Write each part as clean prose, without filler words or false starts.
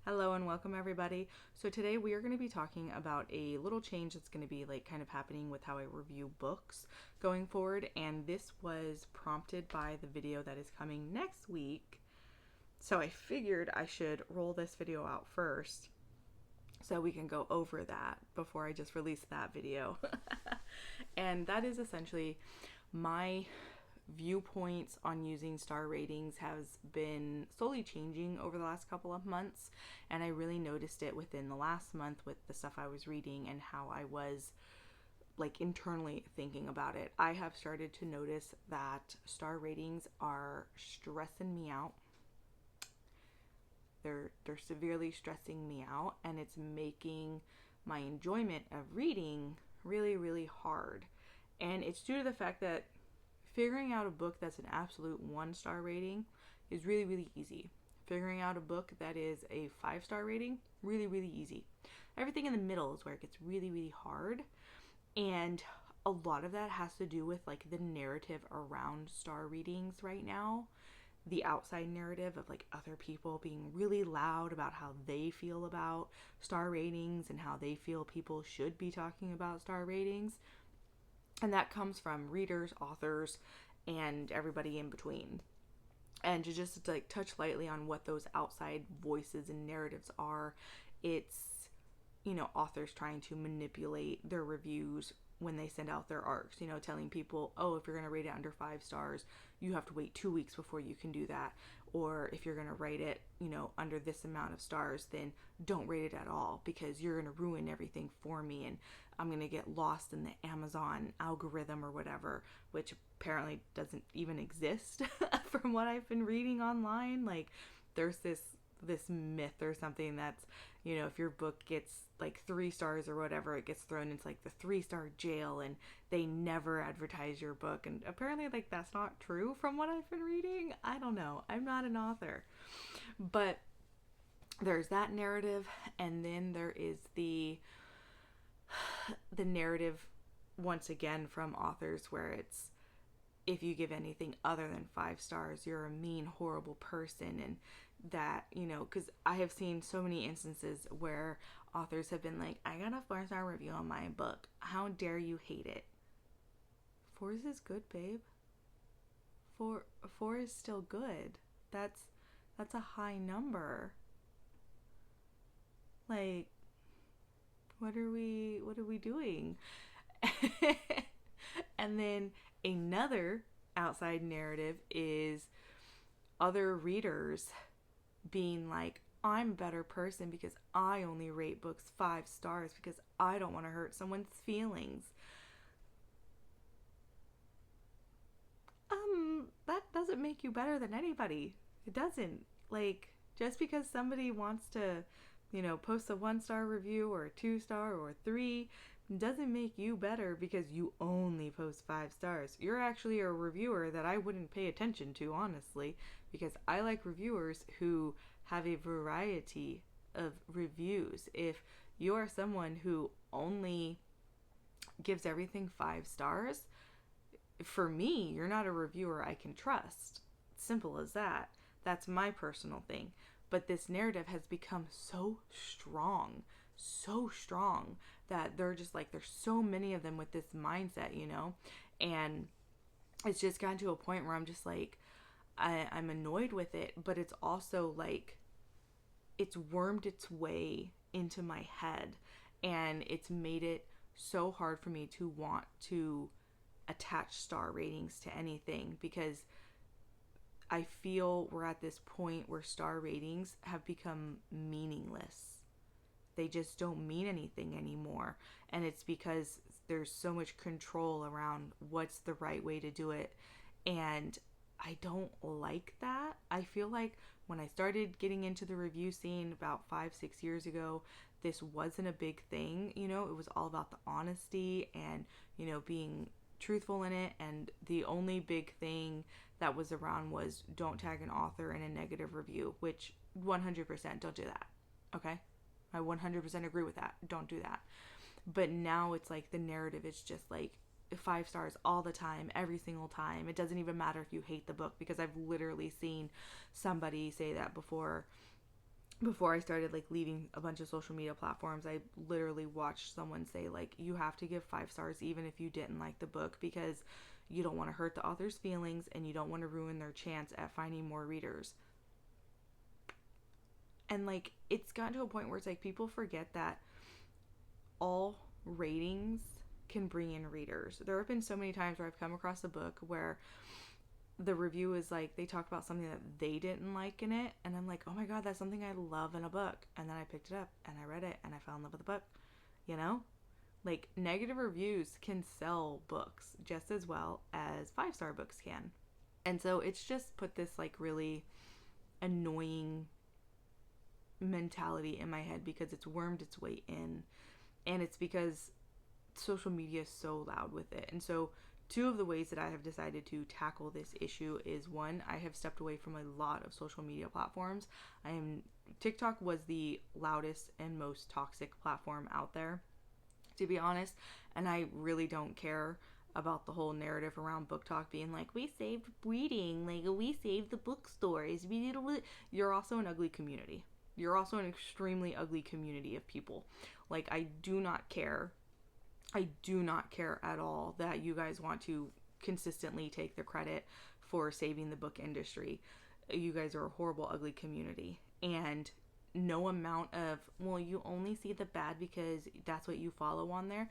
Hello and welcome everybody. So today we are going to be talking about a little change that's going to be like kind of happening with how I review books going forward, and this was prompted by the video that is coming next week. So I figured I should roll this video out first so we can go over that before I just release that video. And that is essentially my viewpoints on using star ratings has been slowly changing over the last couple of months, and I really noticed it within the last month with the stuff I was reading and how I was like internally thinking about it. I have started to notice that star ratings are stressing me out. They're severely stressing me out, and it's making my enjoyment of reading really hard. And it's due to the fact that figuring out a book that's an absolute 1-star rating is really easy. Figuring out a book that is a 5-star rating, really easy. Everything in the middle is where it gets really hard. And a lot of that has to do with like the narrative around star readings right now. The outside narrative of like other people being really loud about how they feel about star ratings and how they feel people should be talking about star ratings. And that comes from readers, authors, and everybody in between. And to just like touch lightly on what those outside voices and narratives are, it's, authors trying to manipulate their reviews when they send out their arcs, telling people, oh, if you're going to rate it under 5 stars, you have to wait 2 weeks before you can do that. Or if you're going to rate it, under this amount of stars, then don't rate it at all because you're going to ruin everything for me and I'm going to get lost in the Amazon algorithm or whatever, which apparently doesn't even exist from what I've been reading online. Like there's this myth or something that's, if your book gets like 3 stars or whatever, it gets thrown into like the 3-star jail and they never advertise your book. And apparently like that's not true from what I've been reading. I don't know. I'm not an author. But there's that narrative, and then there is the narrative once again from authors where it's, if you give anything other than 5 stars, you're a mean, horrible person. And that, because I have seen so many instances where authors have been like, I got a 4-star review on my book. How dare you hate it? 4 is good, babe. 4 is still good. That's a high number. Like, what are we doing? And then another outside narrative is other readers being like, I'm a better person because I only rate books 5 stars because I don't want to hurt someone's feelings. That doesn't make you better than anybody. It doesn't. Like, just because somebody wants to, post a 1-star review or a 2-star or a 3 doesn't make you better because you only post 5 stars. You're actually a reviewer that I wouldn't pay attention to, honestly, because I like reviewers who have a variety of reviews. If you are someone who only gives everything 5 stars, for me, you're not a reviewer I can trust. Simple as that. That's my personal thing. But this narrative has become so strong that they're just like, there's so many of them with this mindset, and it's just gotten to a point where I'm just like, I'm annoyed with it, but it's also like, it's wormed its way into my head, and it's made it so hard for me to want to attach star ratings to anything, because I feel we're at this point where star ratings have become meaningless. They just don't mean anything anymore. And it's because there's so much control around what's the right way to do it. And I don't like that. I feel like when I started getting into the review scene about 5-6 years ago, this wasn't a big thing. It was all about the honesty and, being truthful in it. And the only big thing that was around was don't tag an author in a negative review, which 100% don't do that. Okay? I 100% agree with that. Don't do that. But now it's like the narrative is just like 5 stars all the time, every single time. It doesn't even matter if you hate the book, because I've literally seen somebody say that before before I started like leaving a bunch of social media platforms, I literally watched someone say like, you have to give 5 stars even if you didn't like the book, because you don't want to hurt the author's feelings and you don't want to ruin their chance at finding more readers. And like, it's gotten to a point where it's like people forget that all ratings can bring in readers. There have been so many times where I've come across a book where the review is like, they talk about something that they didn't like in it, and I'm like, oh my god, that's something I love in a book. And then I picked it up and I read it and I fell in love with the book. You know, like, negative reviews can sell books just as well as 5-star books can. And so it's just put this like really annoying mentality in my head, because it's wormed its way in, and it's because social media is so loud with it. And so two of the ways that I have decided to tackle this issue is, one, I have stepped away from a lot of social media platforms. TikTok was the loudest and most toxic platform out there, to be honest, and I really don't care about the whole narrative around book talk being like, we saved reading, like we saved the bookstores. You're also an ugly community. You're also an extremely ugly community of people. Like, I do not care at all that you guys want to consistently take the credit for saving the book industry. You guys are a horrible, ugly community. And no amount of, well, you only see the bad because that's what you follow on there.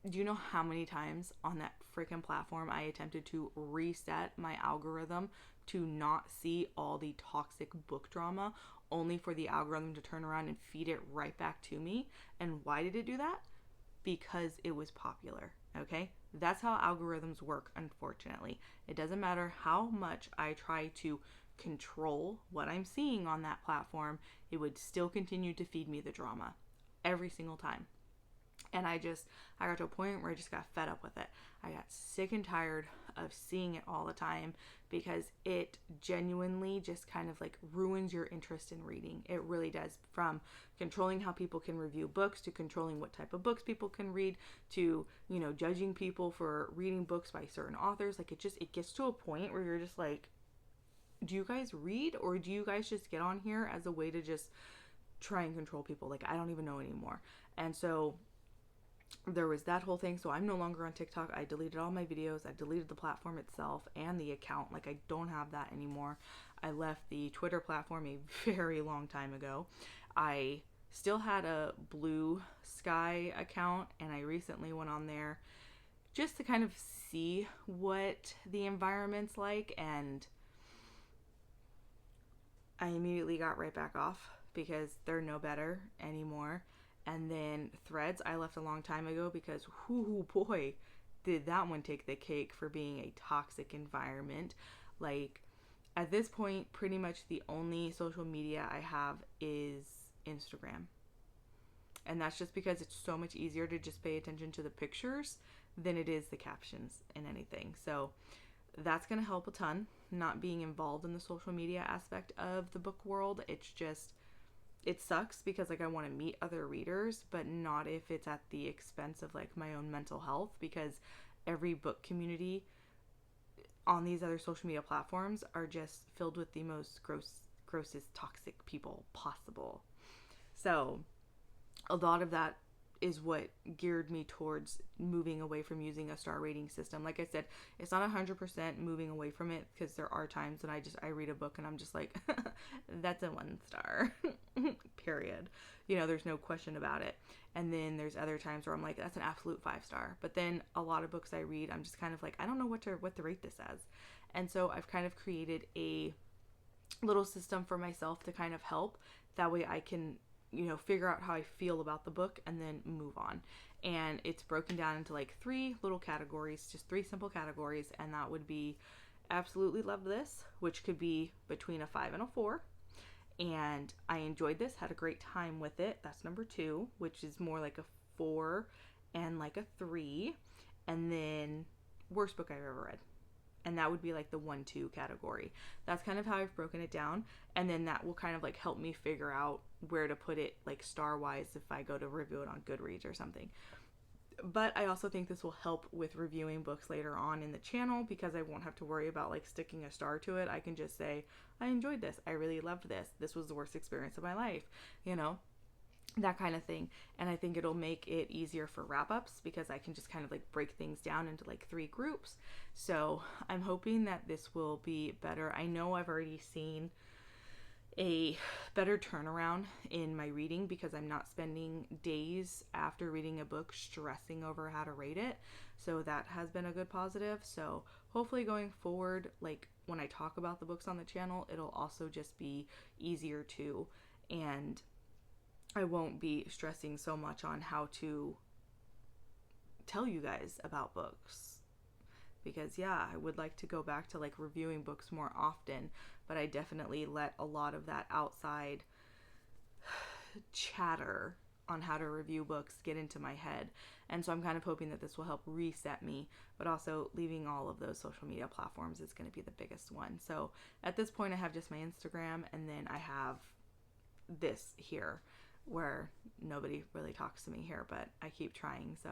Do you know how many times on that freaking platform I attempted to reset my algorithm to not see all the toxic book drama, only for the algorithm to turn around and feed it right back to me? And why did it do that? Because it was popular, okay? That's how algorithms work, unfortunately. It doesn't matter how much I try to control what I'm seeing on that platform, it would still continue to feed me the drama every single time. And I got to a point where I just got fed up with it. I got sick and tired of seeing it all the time, because it genuinely just kind of like ruins your interest in reading. It really does. From controlling how people can review books, to controlling what type of books people can read, to, you know, judging people for reading books by certain authors. Like, it gets to a point where you're just like, do you guys read, or do you guys just get on here as a way to just try and control people? Like, I don't even know anymore. And so there was that whole thing. So I'm no longer on TikTok. I deleted all my videos. I deleted the platform itself and the account. Like, I don't have that anymore. I left the Twitter platform a very long time ago. I still had a Blue Sky account, and I recently went on there just to kind of see what the environment's like, and I immediately got right back off because they're no better anymore. And then Threads, I left a long time ago because, whoo boy, did that one take the cake for being a toxic environment. Like, at this point, pretty much the only social media I have is Instagram. And that's just because it's so much easier to just pay attention to the pictures than it is the captions and anything. So that's going to help a ton, not being involved in the social media aspect of the book world. It's just, it sucks because like I want to meet other readers, but not if it's at the expense of like my own mental health, because every book community on these other social media platforms are just filled with the most grossest toxic people possible. So a lot of that is what geared me towards moving away from using a star rating system. Like I said, it's not 100% moving away from it, because there are times when I read a book and I'm just like, that's a 1 star, period. You know, there's no question about it. And then there's other times where I'm like, that's an absolute 5 star. But then a lot of books I read, I'm just kind of like, I don't know what to rate this as. And so I've kind of created a little system for myself to kind of help. That way I can, you know, figure out how I feel about the book and then move on. And it's broken down into like 3 little categories, just 3 simple categories. And that would be absolutely love this, which could be between a 5 and a 4. And I enjoyed this, had a great time with it. That's number 2, which is more like a 4 and like a 3. And then worst book I've ever read. And that would be like the 1-2 category. That's kind of how I've broken it down. And then that will kind of like help me figure out where to put it like star wise if I go to review it on Goodreads or something. But I also think this will help with reviewing books later on in the channel, because I won't have to worry about like sticking a star to it. I can just say, I enjoyed this. I really loved this. This was the worst experience of my life, you know, that kind of thing. And I think it'll make it easier for wrap-ups, because I can just kind of like break things down into like 3 groups. So I'm hoping that this will be better. I know I've already seen a better turnaround in my reading, because I'm not spending days after reading a book stressing over how to rate it. So that has been a good positive. So hopefully going forward, like when I talk about the books on the channel, it'll also just be easier too. And I won't be stressing so much on how to tell you guys about books. Because yeah, I would like to go back to like reviewing books more often, but I definitely let a lot of that outside chatter on how to review books get into my head. And so I'm kind of hoping that this will help reset me, but also leaving all of those social media platforms is going to be the biggest one. So at this point I have just my Instagram, and then I have this here where nobody really talks to me here, but I keep trying. So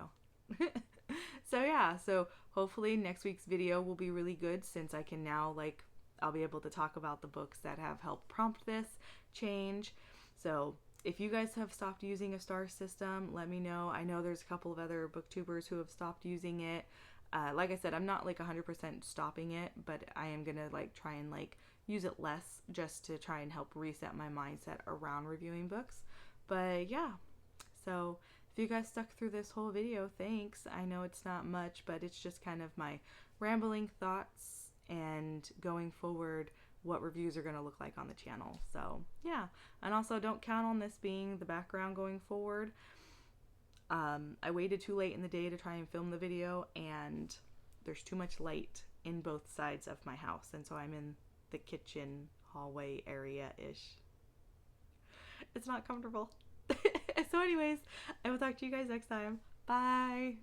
so yeah, so hopefully next week's video will be really good, since I can now like I'll be able to talk about the books that have helped prompt this change. So if you guys have stopped using a star system, let me know. I know there's a couple of other booktubers who have stopped using it. Like I said, I'm not like 100% stopping it, but I am gonna like try and like use it less, just to try and help reset my mindset around reviewing books. But yeah, so if you guys stuck through this whole video, thanks. I know it's not much, but it's just kind of my rambling thoughts and going forward what reviews are going to look like on the channel. So yeah, and also don't count on this being the background going forward. I waited too late in the day to try and film the video, and there's too much light in both sides of my house, and so I'm in the kitchen hallway area-ish. It's not comfortable. So anyways, I will talk to you guys next time. Bye.